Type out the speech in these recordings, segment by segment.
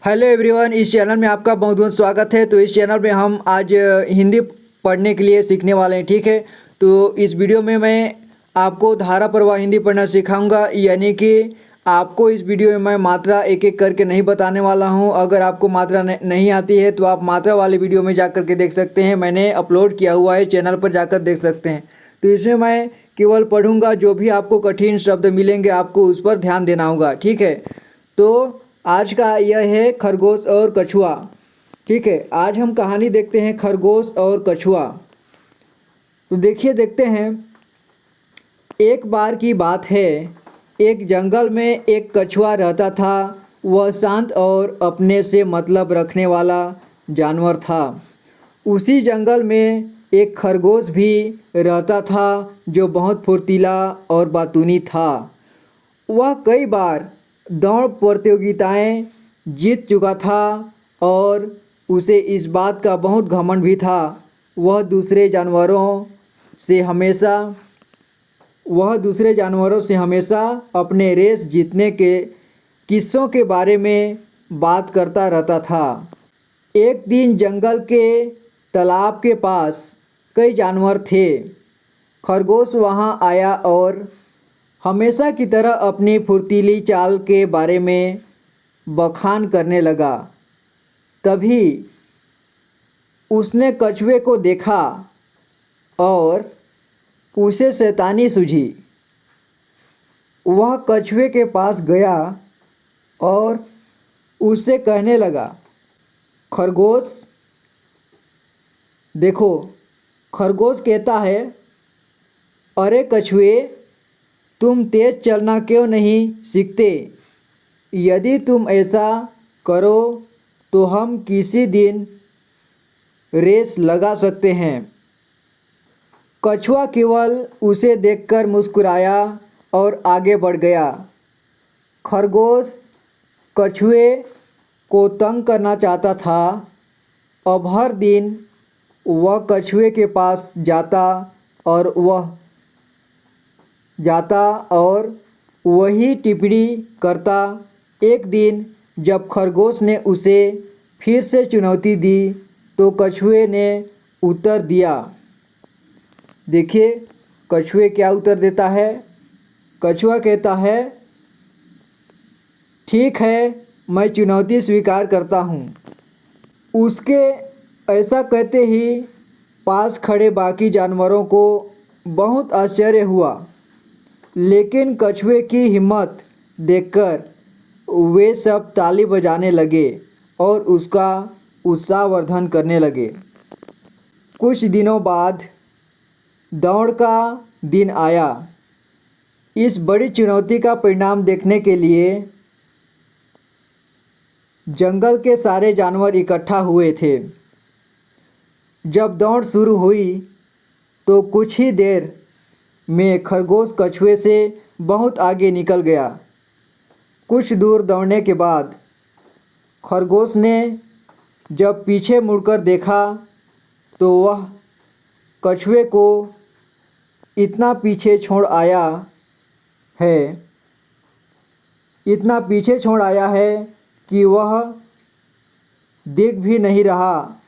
Hello everyone, इस channel में आपका बहुत बहुत स्वागत है। तो इस चैनल में हम आज हिंदी पढ़ने के लिए सीखने वाले हैं, ठीक है। तो इस वीडियो में मैं आपको धारा प्रवाह हिंदी पढ़ना सिखाऊंगा, यानी कि आपको इस वीडियो में मैं मात्रा एक एक करके नहीं बताने वाला हूं। अगर आपको मात्रा नहीं आती है तो आप मात्रा वाले वीडियो में जा कर के देख सकते हैं, मैंने अपलोड किया हुआ है, चैनल पर जाकर देख सकते हैं। तो इसमें मैं केवल पढ़ूँगा, जो भी आपको कठिन शब्द मिलेंगे आपको उस पर ध्यान देना होगा, ठीक है। तो आज का यह है खरगोश और कछुआ, ठीक है। आज हम कहानी देखते हैं खरगोश और कछुआ। तो देखते हैं। एक बार की बात है, एक जंगल में एक कछुआ रहता था। वह शांत और अपने से मतलब रखने वाला जानवर था। उसी जंगल में एक खरगोश भी रहता था जो बहुत फुर्तीला और बातूनी था। वह कई बार दौड़ प्रतियोगिताएं जीत चुका था और उसे इस बात का बहुत घमंड भी था। वह दूसरे जानवरों से हमेशा अपने रेस जीतने के किस्सों के बारे में बात करता रहता था। एक दिन जंगल के तालाब के पास कई जानवर थे। खरगोश वहां आया और हमेशा की तरह अपनी फुर्तीली चाल के बारे में बखान करने लगा। तभी उसने कछुए को देखा और उसे शैतानी सूझी। वह कछुए के पास गया और उससे कहने लगा, खरगोश देखो। खरगोश कहता है, अरे कछुए, तुम तेज़ चलना क्यों नहीं सीखते? यदि तुम ऐसा करो तो हम किसी दिन रेस लगा सकते हैं। कछुआ केवल उसे देखकर मुस्कुराया और आगे बढ़ गया। खरगोश कछुए को तंग करना चाहता था। अब हर दिन वह कछुए के पास जाता और वही टिप्पणी करता। एक दिन जब खरगोश ने उसे फिर से चुनौती दी तो कछुए ने उत्तर दिया। देखिए कछुए क्या उत्तर देता है। कछुआ कहता है, ठीक है, मैं चुनौती स्वीकार करता हूँ। उसके ऐसा कहते ही पास खड़े बाकी जानवरों को बहुत आश्चर्य हुआ, लेकिन कछुए की हिम्मत देखकर वे सब ताली बजाने लगे और उसका उत्साहवर्धन करने लगे। कुछ दिनों बाद दौड़ का दिन आया। इस बड़ी चुनौती का परिणाम देखने के लिए जंगल के सारे जानवर इकट्ठा हुए थे। जब दौड़ शुरू हुई तो कुछ ही देर में खरगोश कछुए से बहुत आगे निकल गया। कुछ दूर दौड़ने के बाद खरगोश ने जब पीछे मुड़कर देखा तो वह कछुए को इतना पीछे छोड़ आया है कि वह दिख भी नहीं रहा।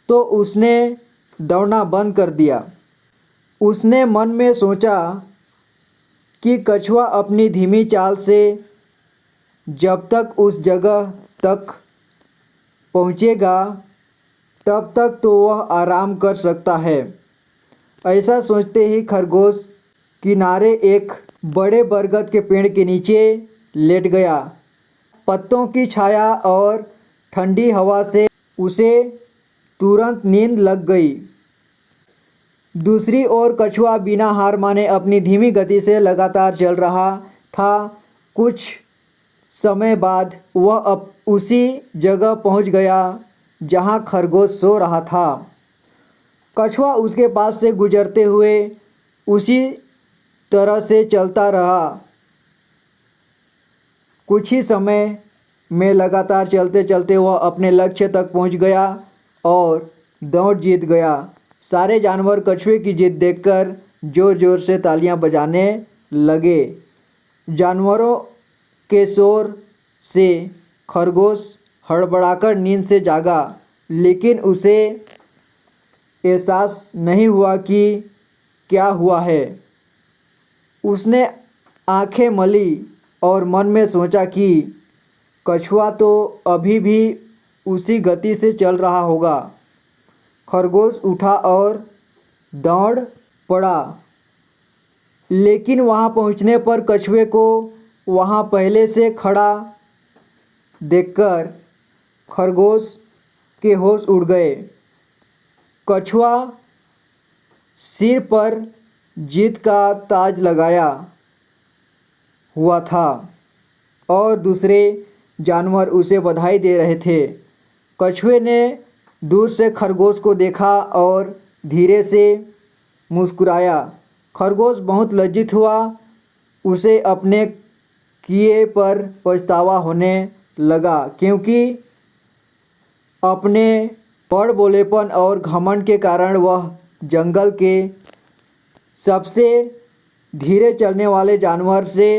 तो उसने दौड़ना बंद कर दिया। उसने मन में सोचा कि कछुआ अपनी धीमी चाल से जब तक उस जगह तक पहुँचेगा तब तक तो वह आराम कर सकता है। ऐसा सोचते ही खरगोश किनारे एक बड़े बरगद के पेड़ के नीचे लेट गया। पत्तों की छाया और ठंडी हवा से उसे तुरंत नींद लग गई। दूसरी ओर कछुआ बिना हार माने अपनी धीमी गति से लगातार चल रहा था। कुछ समय बाद वह अब उसी जगह पहुंच गया जहां खरगोश सो रहा था। कछुआ उसके पास से गुजरते हुए उसी तरह से चलता रहा। कुछ ही समय में लगातार चलते चलते वह अपने लक्ष्य तक पहुंच गया और दौड़ जीत गया। सारे जानवर कछुए की जीत देखकर ज़ोर ज़ोर से तालियां बजाने लगे। जानवरों के शोर से खरगोश हड़बड़ाकर नींद से जागा, लेकिन उसे एहसास नहीं हुआ कि क्या हुआ है। उसने आंखें मली और मन में सोचा कि कछुआ तो अभी भी उसी गति से चल रहा होगा। खरगोश उठा और दौड़ पड़ा, लेकिन वहां पहुंचने पर कछुए को वहां पहले से खड़ा देखकर खरगोश के होश उड़ गए। कछुआ सिर पर जीत का ताज लगाया हुआ था और दूसरे जानवर उसे बधाई दे रहे थे। कछुए ने दूर से खरगोश को देखा और धीरे से मुस्कुराया। खरगोश बहुत लज्जित हुआ। उसे अपने किए पर पछतावा होने लगा, क्योंकि अपने बड़बोलेपन और घमंड के कारण वह जंगल के सबसे धीरे चलने वाले जानवर से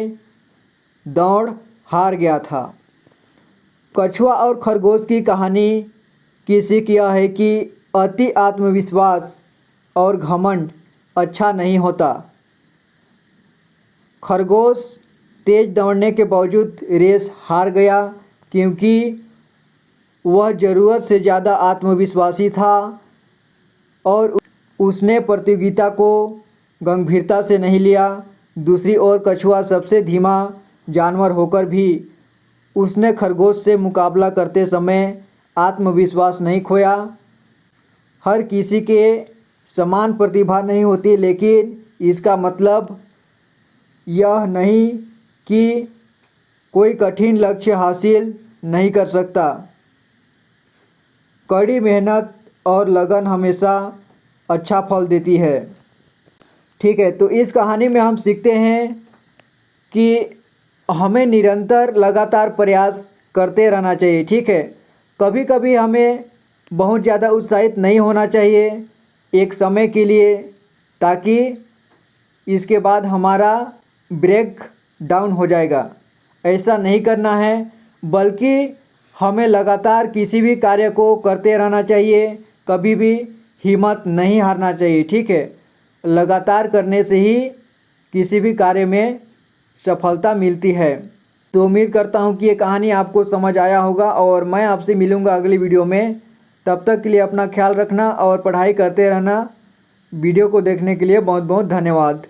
दौड़ हार गया था। कछुआ और खरगोश की कहानी की सीख यह है कि अति आत्मविश्वास और घमंड अच्छा नहीं होता। खरगोश तेज दौड़ने के बावजूद रेस हार गया, क्योंकि वह ज़रूरत से ज़्यादा आत्मविश्वासी था और उसने प्रतियोगिता को गंभीरता से नहीं लिया। दूसरी ओर कछुआ सबसे धीमा जानवर होकर भी उसने खरगोश से मुकाबला करते समय आत्मविश्वास नहीं खोया। हर किसी के समान प्रतिभा नहीं होती, लेकिन इसका मतलब यह नहीं कि कोई कठिन लक्ष्य हासिल नहीं कर सकता। कड़ी मेहनत और लगन हमेशा अच्छा फल देती है। ठीक है, तो इस कहानी में हम सीखते हैं कि हमें निरंतर लगातार प्रयास करते रहना चाहिए। ठीक है, कभी कभी हमें बहुत ज़्यादा उत्साहित नहीं होना चाहिए एक समय के लिए, ताकि इसके बाद हमारा ब्रेक डाउन हो जाएगा। ऐसा नहीं करना है, बल्कि हमें लगातार किसी भी कार्य को करते रहना चाहिए। कभी भी हिम्मत नहीं हारना चाहिए। ठीक है, लगातार करने से ही किसी भी कार्य में सफलता मिलती है। तो उम्मीद करता हूँ कि ये कहानी आपको समझ आया होगा और मैं आपसे मिलूँगा अगली वीडियो में। तब तक के लिए अपना ख्याल रखना और पढ़ाई करते रहना। वीडियो को देखने के लिए बहुत बहुत धन्यवाद।